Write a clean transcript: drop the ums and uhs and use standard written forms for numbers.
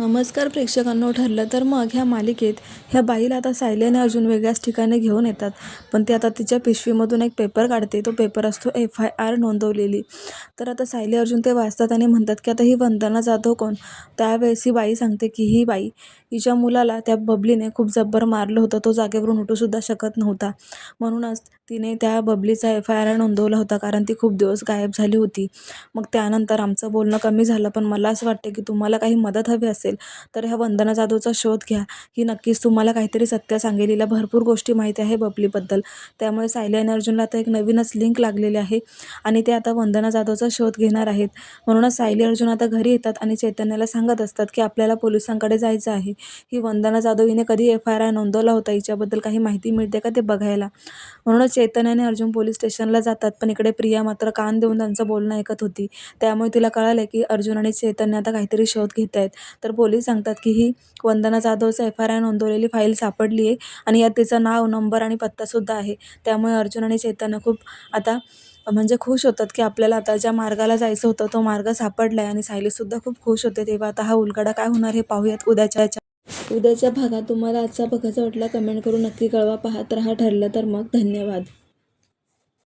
नमस्कार प्रेक्षकांनो. ठरलं तर मग ह्या मालिकेत ह्या बाईला आता सायली आणि अर्जुन वेगळ्याच ठिकाणी घेऊन येतात. पण ती आता तिच्या पिशवीमधून एक पेपर काढते. तो पेपर असतो FIR नोंदवलेली. तर आता सायली अर्जुन ते वाचतात आणि म्हणतात की आता ही वंदना जाधव कोण. त्यावेळेस ही बाई सांगते की ही बाई हिच्या मुलाला त्या बबलीने खूप जब्बर मारलं होतं. तो जागेवरून उठूसुद्धा शकत नव्हता. म्हणूनच तिने त्या बबलीचा FIR नोंदवला होता, कारण ती खूप दिवस गायब झाली होती. मग त्यानंतर आमचं बोलणं कमी झालं. पण मला असं वाटतं की तुम्हाला काही मदत हवी असेल तर ह्या वंदना जाधवचा शोध घ्या. ही नक्कीच तुम्हाला काहीतरी सत्य सांगेल. हिला भरपूर गोष्टी माहिती आहे बबलीबद्दल. त्यामुळे सायली आणि अर्जुनला आता एक नवीनच लिंक लागलेली आहे आणि ते आता वंदना जाधवचा शोध घेणार आहेत. म्हणूनच सायली अर्जुन आता घरी येतात आणि चैतन्याला सांगत असतात की आपल्याला पोलिसांकडे जायचं आहे. ही वंदना जाधव हिने कधी FIR नोंदवला होता, हिच्याबद्दल काही माहिती मिळते का ते बघायला. म्हणूनच चैतन्य आणि अर्जुन पोलीस स्टेशनला जातात. पण इकडे प्रिया मात्र कान देऊन त्यांचं बोलणं ऐकत होती. त्यामुळे तिला कळालं की अर्जुन आणि चैतन्य आता काहीतरी शोध घेत आहेत. तर पोलीस सांगतात की ही वंदना जाधवचा FIR नोंदवलेली फाईल सापडली आहे आणि यात तिचं नाव, नंबर आणि पत्तासुद्धा आहे. त्यामुळे अर्जुन आणि चैतन्य खूप आता म्हणजे खुश होतात की आपल्याला आता ज्या मार्गाला जायचं होतं तो मार्ग सापडला आहे. आणि सायलीसुद्धा खूप खुश होते. तेव्हा आता हा उलगडा काय होणार हे पाहूयात उद्याच्या भागात. तुम्हाला आजचा बघायचा वाटला कमेंट करून नक्की कळवा. पाहत रहा ठरलं तर मग. धन्यवाद.